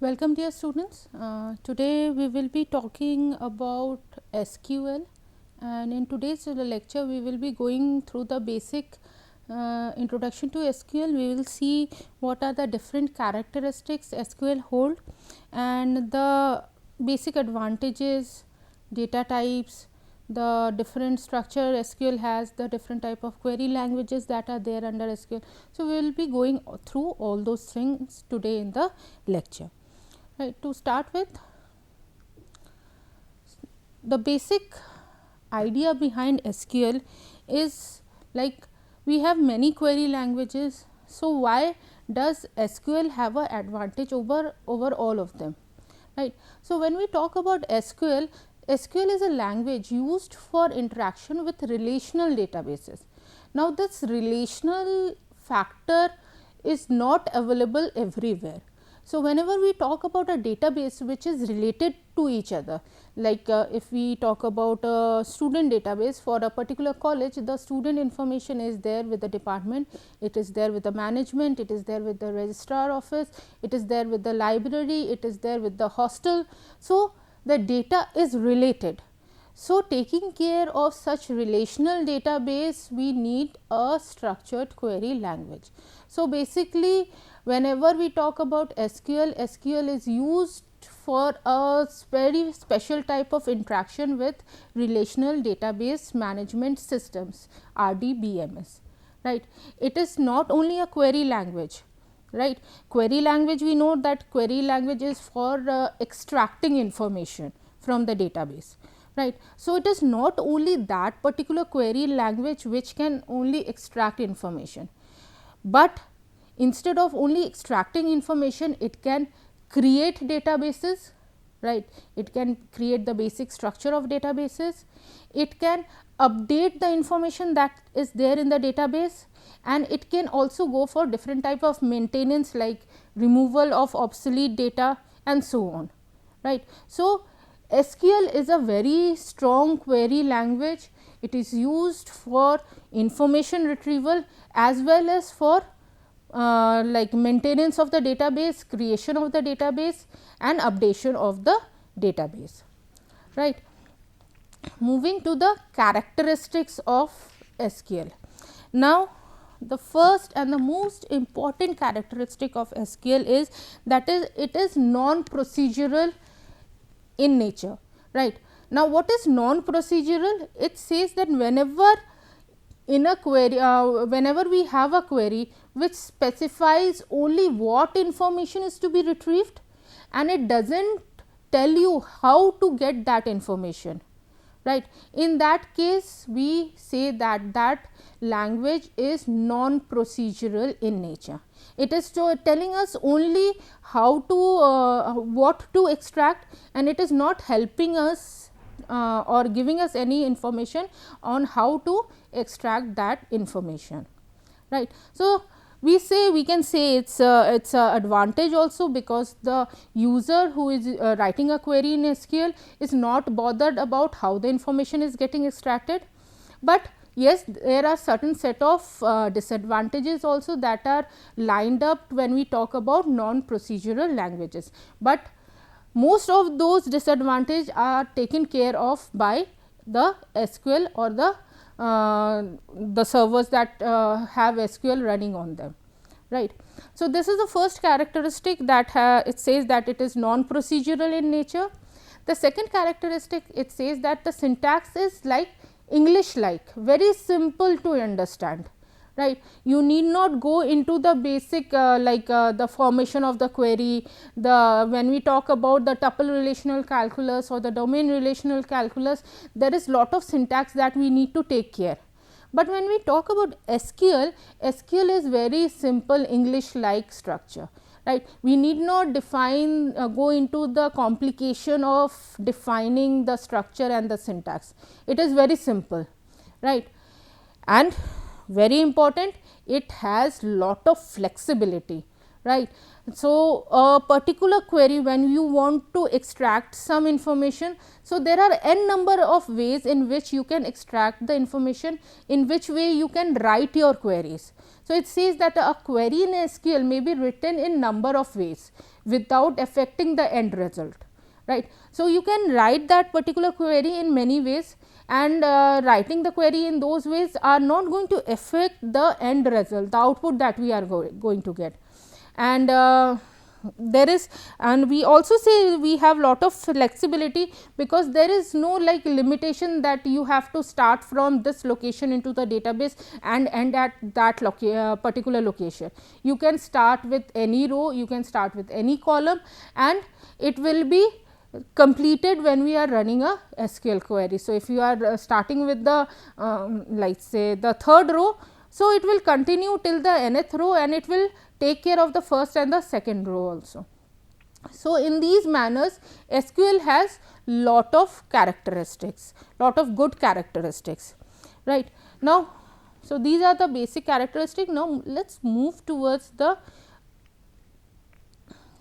Welcome dear students. Today we will be talking about SQL, and in today's lecture we will be going through the basic introduction to SQL. We will see what are the different characteristics SQL hold and the basic advantages, data types, the different structure SQL has, the different type of query languages that are there under SQL. So, we will be going through all those things today in the lecture. Right, to start with, the basic idea behind SQL is like we have many query languages. So, why does SQL have an advantage over all of them, right? So, when we talk about SQL, SQL is a language used for interaction with relational databases. Now, this relational factor is not available everywhere. So, whenever we talk about a database which is related to each other, like if we talk about a student database for a particular college, the student information is there with the department, it is there with the management, it is there with the registrar office, it is there with the library, it is there with the hostel. So, the data is related. So, taking care of such relational database, we need a structured query language. So, basically whenever we talk about SQL, SQL is used for a very special type of interaction with relational database management systems, RDBMS, right. It is not only a query language, right. Query language, we know that query language is for extracting information from the database, right. So, it is not only that particular query language which can only extract information, but instead of only extracting information, it can create databases, right. It can create the basic structure of databases, it can update the information that is there in the database, and it can also go for different type of maintenance like removal of obsolete data and so on, right. So, SQL is a very strong query language. It is used for information retrieval as well as for like maintenance of the database, creation of the database and updation of the database, right. Moving to the characteristics of SQL. Now, the first and the most important characteristic of SQL is that it is non-procedural in nature, right. Now, what is non-procedural? It says that whenever in a query, whenever we have a query which specifies only what information is to be retrieved and it does not tell you how to get that information, right. In that case, we say that that language is non-procedural in nature. It is telling us only how to what to extract, and it is not helping us or giving us any information on how to extract that information, right. So, we can say it's a advantage also, because the user who is writing a query in SQL is not bothered about how the information is getting extracted, but yes, there are certain set of disadvantages also that are lined up when we talk about non-procedural languages, but most of those disadvantages are taken care of by the SQL or the servers that have SQL running on them, right. So, this is the first characteristic that it says that it is non-procedural in nature. The second characteristic, it says that the syntax is like English like, very simple to understand, right. You need not go into the basic the formation of the query, when we talk about the tuple relational calculus or the domain relational calculus, there is lot of syntax that we need to take care. But when we talk about SQL, SQL is very simple English like structure, right. We need not define go into the complication of defining the structure and the syntax. It is very simple, right. And very important, it has lot of flexibility, right. So, a particular query, when you want to extract some information, so there are n number of ways in which you can extract the information, in which way you can write your queries. So, it says that a query in SQL may be written in number of ways without affecting the end result, right. So, you can write that particular query in many ways, and writing the query in those ways are not going to affect the end result, the output that we are going to get. And there is, and we also say we have lot of flexibility, because there is no like limitation that you have to start from this location into the database and end at that particular location. You can start with any row, you can start with any column, and it will be completed when we are running a SQL query. So, if you are starting with the like say the third row, so it will continue till the nth row, and it will take care of the first and the second row also. So, in these manners SQL has lot of characteristics, lot of good characteristics, right. Now, so these are the basic characteristics. Now, let us move towards the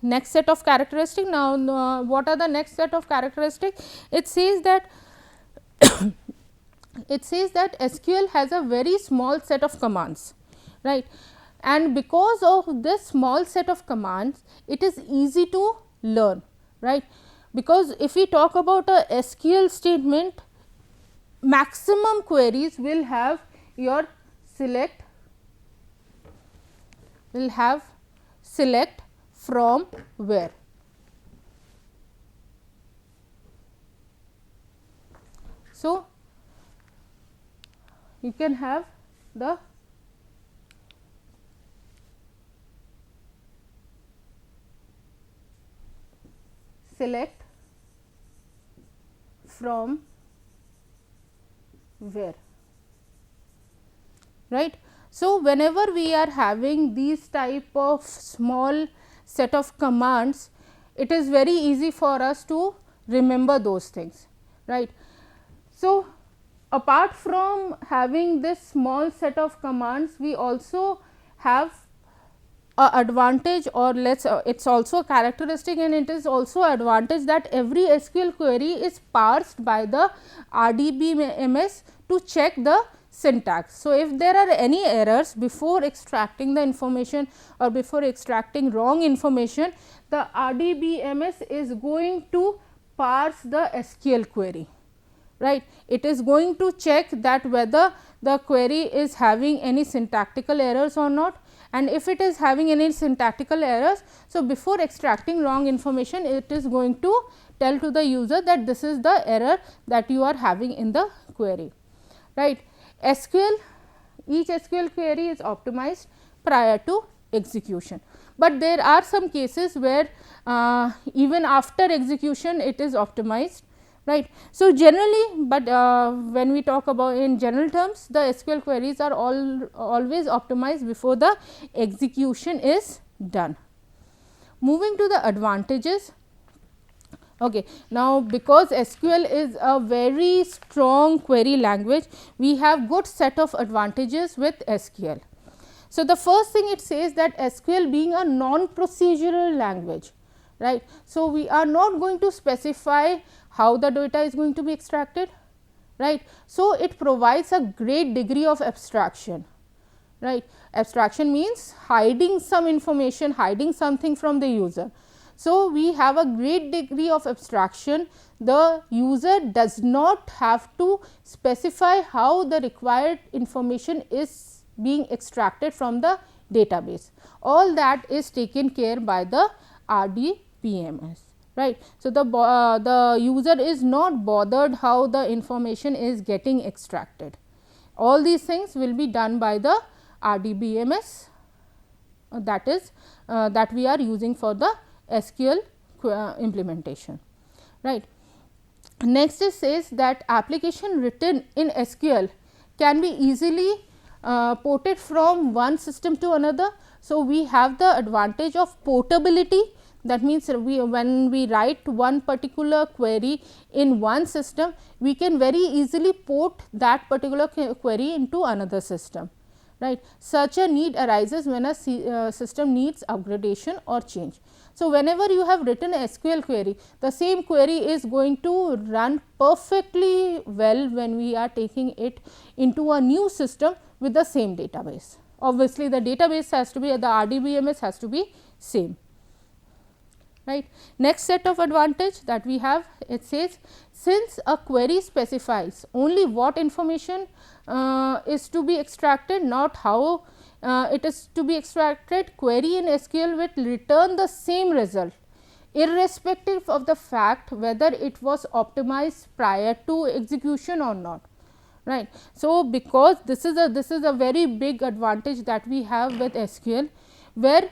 next set of characteristics. Now, what are the next set of characteristics? It says that it says that SQL has a very small set of commands, right, and because of this small set of commands it is easy to learn, right. Because if we talk about a SQL statement, maximum queries will have your select, will have select from where. So, you can have the select from where, right. So, whenever we are having these type of small set of commands, it is very easy for us to remember those things, right. So, apart from having this small set of commands, we also have a advantage, or let us it is also a characteristic, and it is also advantage that every SQL query is parsed by the RDBMS to check the syntax. So, if there are any errors before extracting the information or before extracting wrong information, the RDBMS is going to parse the SQL query, right. It is going to check that whether the query is having any syntactical errors or not, and if it is having any syntactical errors, so before extracting wrong information, it is going to tell to the user that this is the error that you are having in the query, right. SQL, each SQL query is optimized prior to execution, but there are some cases where even after execution it is optimized, right. So, generally, but when we talk about in general terms, the SQL queries are always optimized before the execution is done. Moving to the advantages. Okay. Now, because SQL is a very strong query language, we have good set of advantages with SQL. So, the first thing it says that SQL being a non-procedural language, right. So, we are not going to specify how the data is going to be extracted, right. So, it provides a great degree of abstraction, right. Abstraction means hiding some information, hiding something from the user. So, we have a great degree of abstraction. The user does not have to specify how the required information is being extracted from the database. All that is taken care by the RDBMS, right. So, the user is not bothered how the information is getting extracted. All these things will be done by the RDBMS, that is that we are using for the SQL implementation, right. Next it says that application written in SQL can be easily ported from one system to another. So, we have the advantage of portability, that means when we write one particular query in one system, we can very easily port that particular query into another system, right. Such a need arises when a system needs upgradation or change. So, whenever you have written a SQL query, the same query is going to run perfectly well when we are taking it into a new system with the same database, obviously the database has to be, the RDBMS has to be same, right. Next set of advantage that we have, it says since a query specifies only what information is to be extracted, not how it is to be extracted, query in SQL will return the same result irrespective of the fact whether it was optimized prior to execution or not, right. So, because this is a very big advantage that we have with SQL, where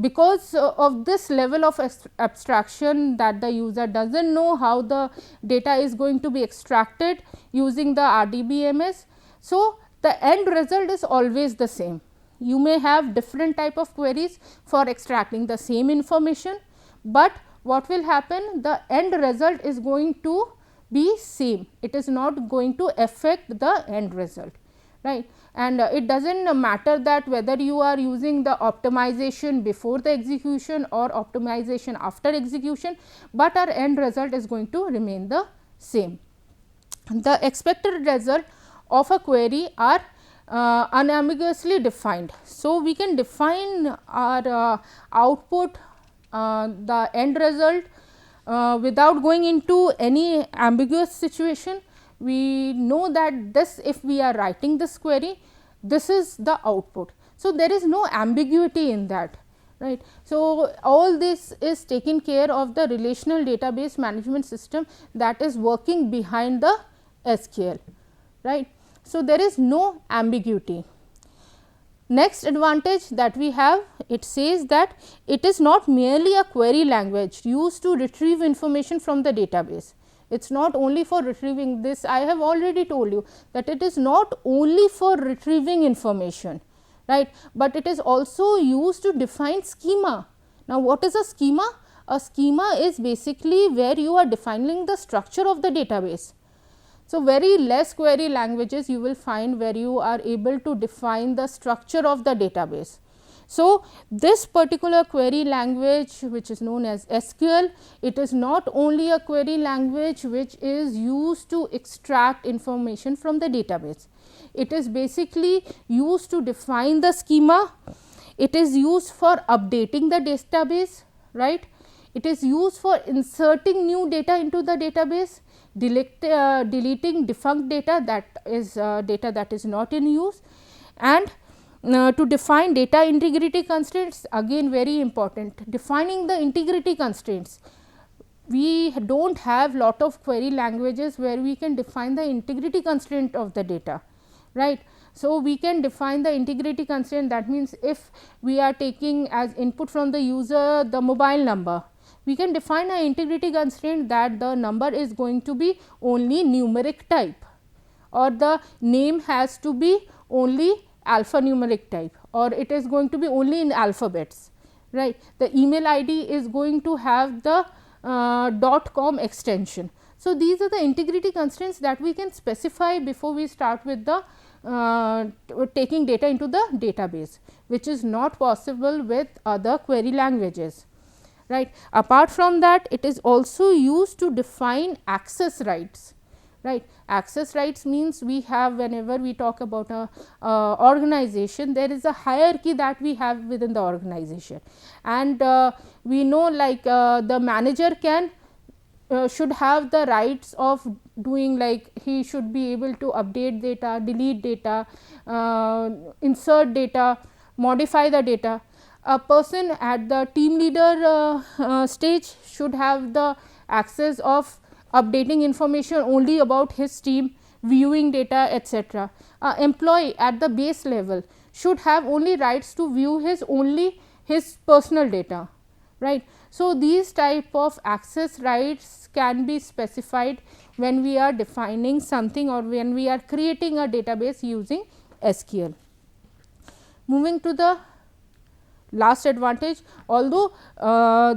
because of this level of abstraction that the user does not know how the data is going to be extracted using the RDBMS. So, the end result is always the same. You may have different type of queries for extracting the same information, but what will happen, the end result is going to be same, it is not going to affect the end result, right. And it does not matter that whether you are using the optimization before the execution or optimization after execution, but our end result is going to remain the same. The expected result of a query are unambiguously defined. So, we can define our output, the end result without going into any ambiguous situation. We know that this, if we are writing this query, this is the output. So, there is no ambiguity in that, right. So, all this is taken care of the relational database management system that is working behind the SQL, right. So, there is no ambiguity. Next advantage that we have, it says that it is not merely a query language used to retrieve information from the database. It is not only for retrieving this, I have already told you that it is not only for retrieving information, right, but it is also used to define schema. Now, what is a schema? A schema is basically where you are defining the structure of the database. So, very less query languages you will find where you are able to define the structure of the database. So, this particular query language, which is known as SQL, it is not only a query language which is used to extract information from the database. It is basically used to define the schema, it is used for updating the database, right. It is used for inserting new data into the database, deleting defunct data, that is data that is not in use, and to define data integrity constraints, again very important, defining the integrity constraints. We do not have lot of query languages where we can define the integrity constraint of the data, right. So, we can define the integrity constraint, that means, if we are taking as input from the user the mobile number, we can define an integrity constraint that the number is going to be only numeric type, or the name has to be only alphanumeric type, or it is going to be only in alphabets, right. The email ID is going to have the .com extension. So, these are the integrity constraints that we can specify before we start with the taking data into the database, which is not possible with other query languages, right. Apart from that, it is also used to define access rights, right. Access rights means we have, whenever we talk about a organization, there is a hierarchy that we have within the organization, and we know, like the manager can should have the rights of doing, like he should be able to update data, delete data, insert data, modify the data. A person at the team leader stage should have the access of updating information only about his team, viewing data, etc. Employee at the base level should have only rights to view his personal data, right. So, these type of access rights can be specified when we are defining something or when we are creating a database using SQL. Moving to the last advantage, although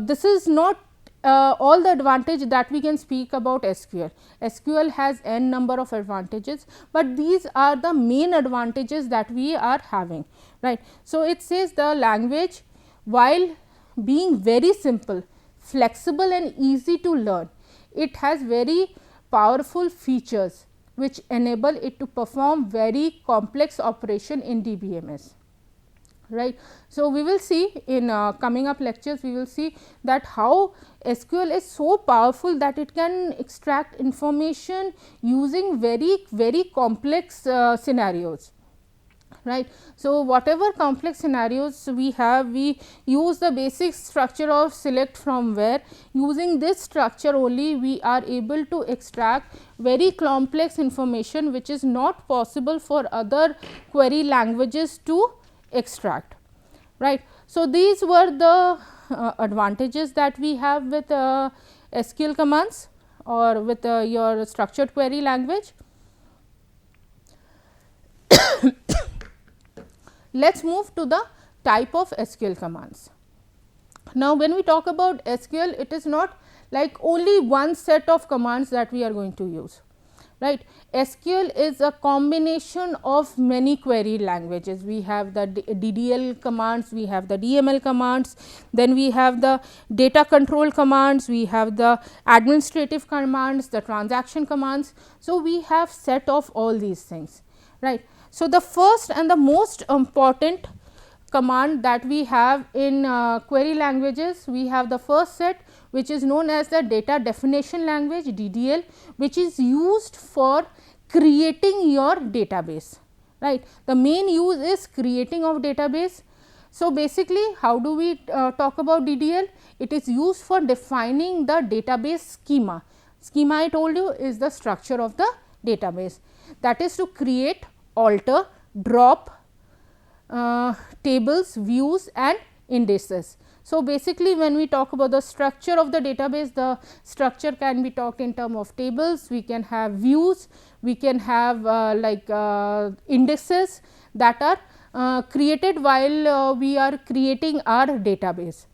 this is not all the advantage that we can speak about SQL. SQL has n number of advantages, but these are the main advantages that we are having, right. So, it says the language, while being very simple, flexible and easy to learn, it has very powerful features which enable it to perform very complex operation in DBMS. Right. So, we will see in coming up lectures, we will see that how SQL is so powerful that it can extract information using very complex scenarios. Right. So, whatever complex scenarios we have, we use the basic structure of select from where. Using this structure only, we are able to extract very complex information, which is not possible for other query languages to extract. Right. So, these were the advantages that we have with SQL commands or with your structured query language. Let us move to the type of SQL commands. Now, when we talk about SQL, it is not like only one set of commands that we are going to use. Right. SQL is a combination of many query languages. We have the DDL commands, we have the DML commands, then we have the data control commands, we have the administrative commands, the transaction commands. So, we have set of all these things. Right. So, the first and the most important command that we have in query languages, we have the first set, which is known as the data definition language DDL, which is used for creating your database. Right. The main use is creating of database. So, basically how do we talk about DDL? It is used for defining the database schema. Schema, I told you, is the structure of the database, that is to create, alter, drop tables, views and indices. So, basically when we talk about the structure of the database, the structure can be talked in terms of tables, we can have views, we can have indices that are created while we are creating our database.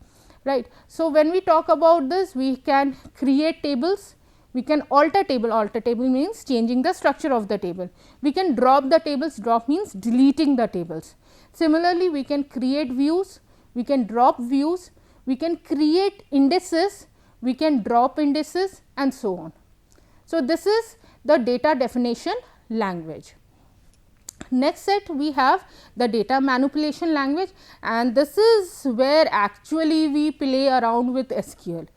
Right. So, when we talk about this, we can create tables, we can alter table means changing the structure of the table. We can drop the tables, drop means deleting the tables. Similarly, we can create views, we can drop views, we can create indices, we can drop indices and so on. So, this is the data definition language. Next set we have the data manipulation language, and this is where actually we play around with SQL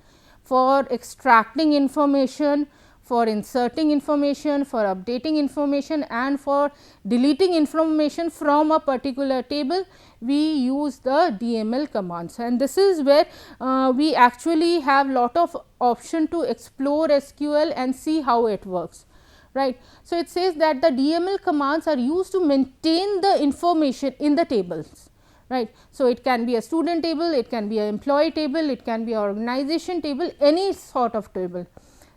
for extracting information, for inserting information, for updating information and for deleting information from a particular table. We use the DML commands, and this is where we actually have lot of option to explore SQL and see how it works. Right. So, it says that the DML commands are used to maintain the information in the tables. Right. So, it can be a student table, it can be an employee table, it can be an organization table, any sort of table.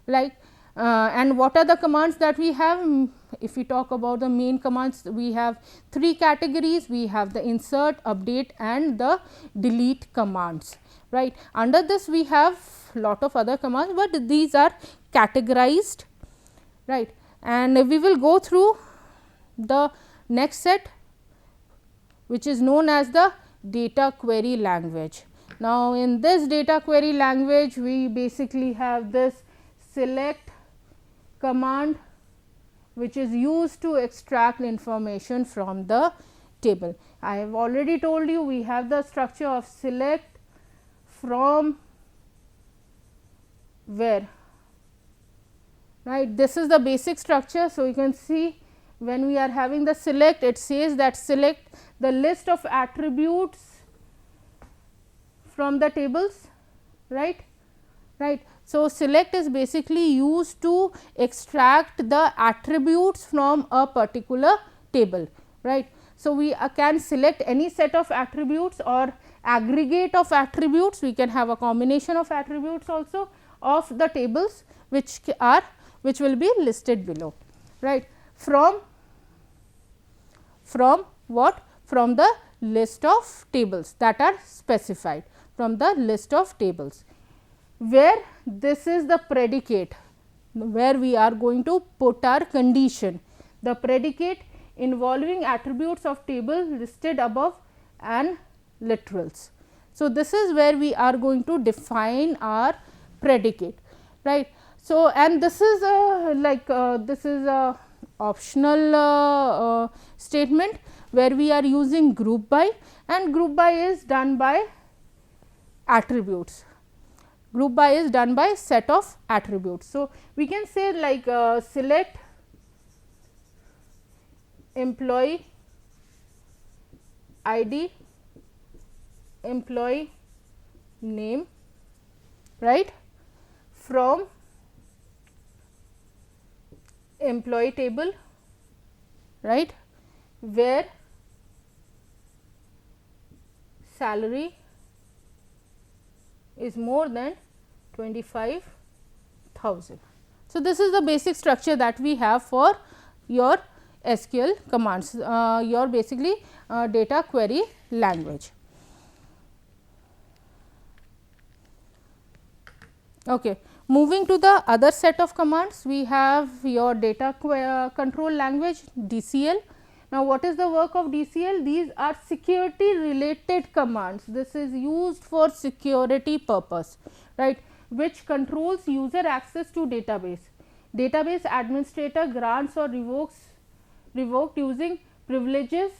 Like and what are the commands that we have? If we talk about the main commands, we have three categories. We have the insert, update and the delete commands. Right. Under this we have lot of other commands, but these are categorized. Right. And we will go through the next set, which is known as the data query language. Now, in this data query language, we basically have this select command, which is used to extract information from the table. I have already told you we have the structure of select from where. Right. This is the basic structure. So, you can see when we are having the select, it says that select the list of attributes from the tables. Right. Right. So, select is basically used to extract the attributes from a particular table. Right. So, we can select any set of attributes or aggregate of attributes. We can have a combination of attributes also of the tables, which will be listed below. Right. From what? From the list of tables that are specified, from the list of tables, where this is the predicate, where we are going to put our condition, the predicate involving attributes of table listed above and literals. So, this is where we are going to define our predicate. Right. So, and this is a optional statement where we are using group by, and group by is done by attributes. Group by is done by set of attributes. So, we can say like select employee ID, employee name, right, from employee table, right, where salary is more than 25,000. So, this is the basic structure that we have for your SQL commands, your basically data query language. Okay. Moving to the other set of commands, we have your data control language DCL. Now, what is the work of DCL? These are security related commands. This is used for security purpose, right, which controls user access to database. Database administrator grants or revoked using privileges,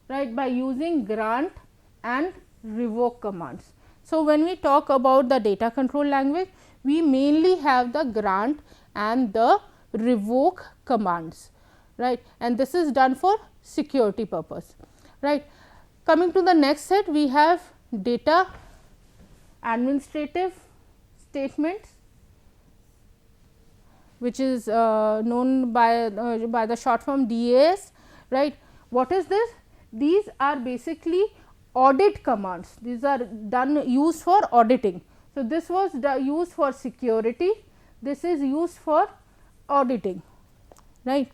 right, by using grant and revoke commands. So, when we talk about the data control language, we mainly have the grant and the revoke commands, right, and this is done for security purpose, right. Coming to the next set, we have data administrative statements, which is known by the short form DAS, right. What is this? These are basically audit commands. These are used for auditing. So, this was used for security, this is used for auditing, right.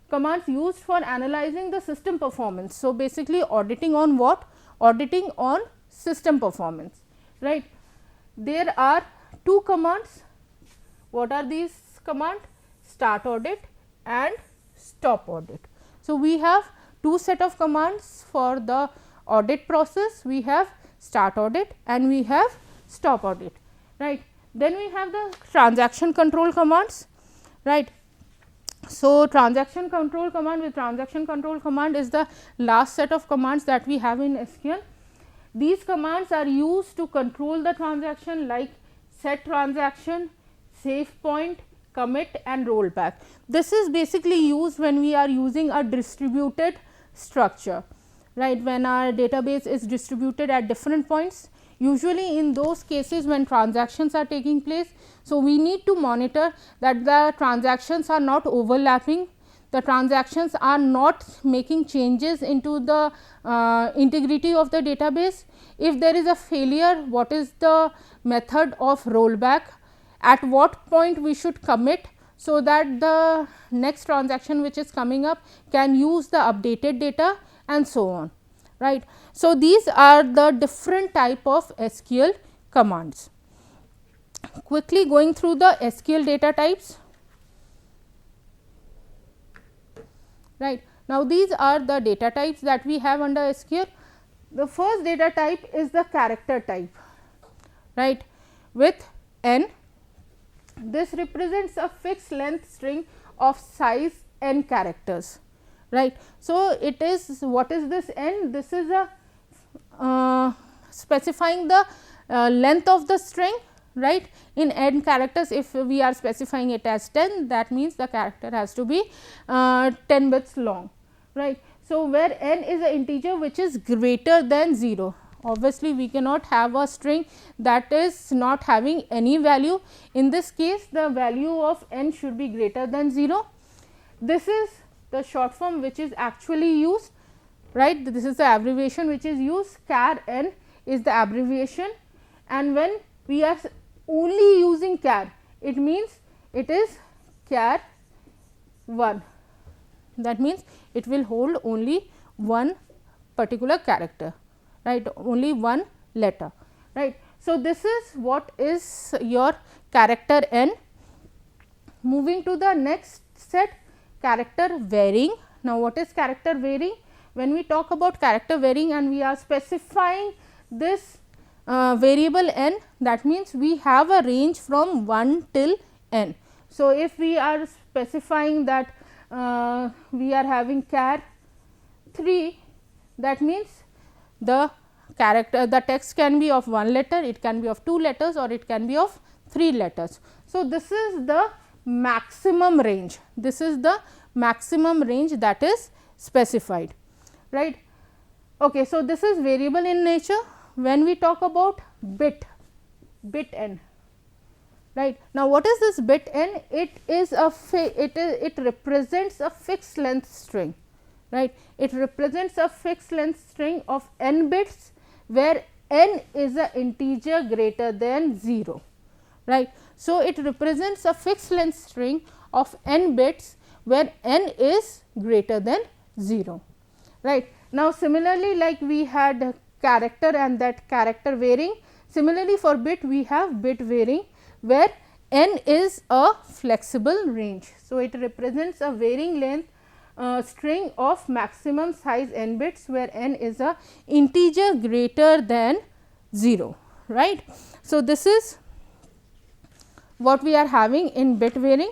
Commands used for analyzing the system performance. So, basically auditing on what? Auditing on system performance, right. There are two commands. What are these commands? Start audit and stop audit. So, we have two set of commands for the audit process. We have start audit and we have stop audit, right. Then we have the transaction control commands, right. So, transaction control command is the last set of commands that we have in SQL. These commands are used to control the transaction like set transaction, save point, commit and rollback. This is basically used when we are using a distributed structure, right, when our database is distributed at different points. Usually in those cases when transactions are taking place, so we need to monitor that the transactions are not overlapping, the transactions are not making changes into the integrity of the database. If there is a failure, what is the method of rollback, at what point we should commit, so that the next transaction which is coming up can use the updated data and so on, right. So, these are the different type of SQL commands. Quickly going through the SQL data types, right. Now, these are the data types that we have under SQL. The first data type is the character type, right, with n. This represents a fixed length string of size n characters, right. So, it is, what is this n? This is a specifying the length of the string, right, in n characters. If we are specifying it as 10, that means the character has to be 10 bits long, right. So, where n is an integer which is greater than 0. Obviously, we cannot have a string that is not having any value. In this case, the value of n should be greater than 0. This is the short form which is actually used, right. This is the abbreviation which is used. Char n is the abbreviation, and when we are only using char, it means it is char 1. That means it will hold only one particular character, right, only one letter, right. So, this is what is your character n. Moving to the next set, character varying. Now, what is character varying? When we talk about character varying and we are specifying this variable n, that means we have a range from 1 till n. So, if we are specifying that we are having char 3, that means the text can be of 1 letter, it can be of 2 letters, or it can be of 3 letters. So, this is the maximum range, this is the maximum range that is specified, right. Okay, so, this is variable in nature. When we talk about bit n, right. Now, what is this bit n? It is a it represents a fixed length string, right. It represents a fixed length string of n bits, where n is a integer greater than 0, right. So, it represents a fixed length string of n bits, where n is greater than 0, right. Now, similarly, like we had character and that character varying, similarly for bit we have bit varying, where n is a flexible range. So, it represents a varying length string of maximum size n bits, where n is a integer greater than 0, right. So, this is what we are having in bit varying.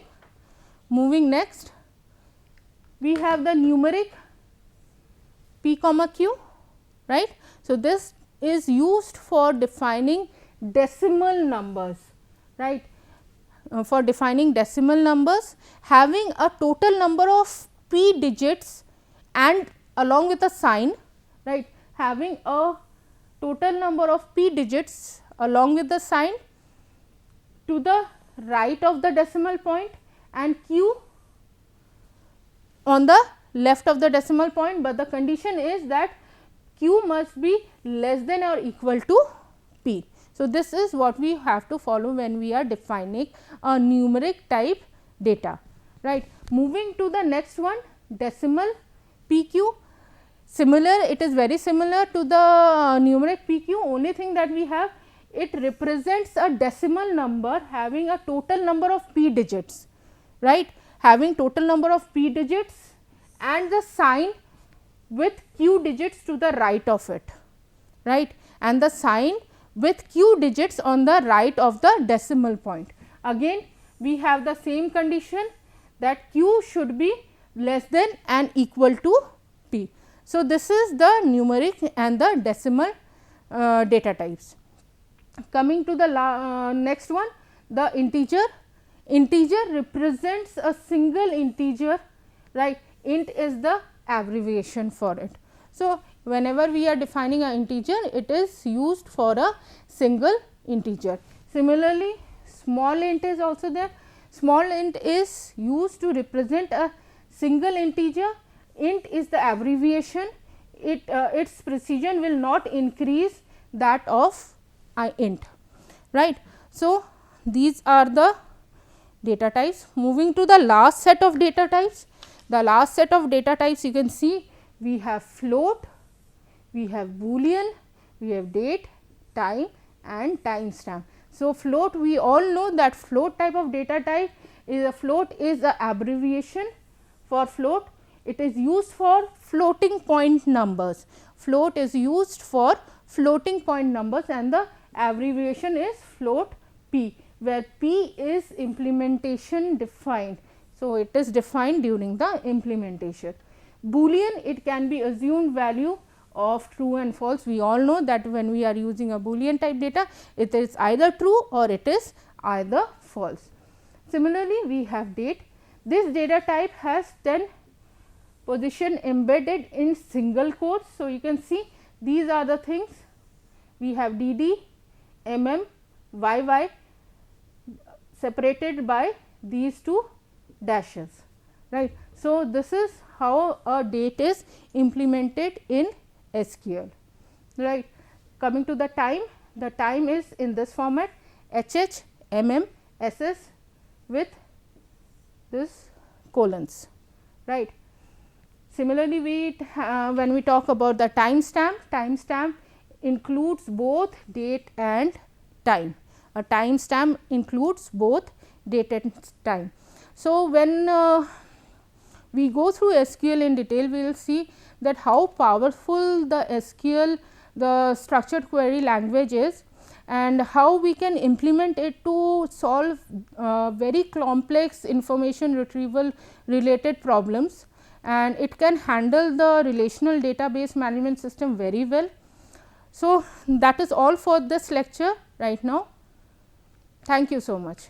Moving next, we have the numeric p comma q, right. So, this is used for defining decimal numbers, right. For defining decimal numbers having a total number of p digits and along with a sign, right, having a total number of p digits along with the sign to the right of the decimal point and q on the left of the decimal point, but the condition is that q must be less than or equal to p. So, this is what we have to follow when we are defining a numeric type data, right. Moving to the next one, decimal p q. Similar, it is very similar to the numeric p q, only thing that we have, it represents a decimal number having a total number of p digits, right, having total number of p digits and the sign with q digits to the right of it, right, and the sign with q digits on the right of the decimal point. Again we have the same condition that q should be less than and equal to p. So, this is the numeric and the decimal data types. Coming to the next one, the integer. Integer represents a single integer, right, int is the abbreviation for it. So, whenever we are defining an integer, it is used for a single integer. Similarly, small int is also there. Small int is used to represent a single integer. Int is the abbreviation, its precision will not increase that of int, right. So, these are the data types. Moving to the last set of data types. The last set of data types, you can see we have float, we have boolean, we have date, time and timestamp. So, float, we all know that float type of data type is a abbreviation for float. It is used for floating point numbers. Float is used for floating point numbers and the abbreviation is float p, where p is implementation defined. So, it is defined during the implementation. Boolean, it can be assumed value of true and false. We all know that when we are using a boolean type data, it is either true or it is either false. Similarly, we have date. This data type has 10 position embedded in single quotes. So, you can see these are the things, we have dd, yy separated by these two dashes, right. So, this is how a date is implemented in SQL, right. Coming to the time is in this format HH, SS with this colons, right. Similarly, when we talk about the timestamp includes both date and time. A timestamp includes both date and time. So, when we go through SQL in detail, we will see that how powerful the SQL, the structured query language is, and how we can implement it to solve very complex information retrieval related problems, and it can handle the relational database management system very well. So, that is all for this lecture right now. Thank you so much.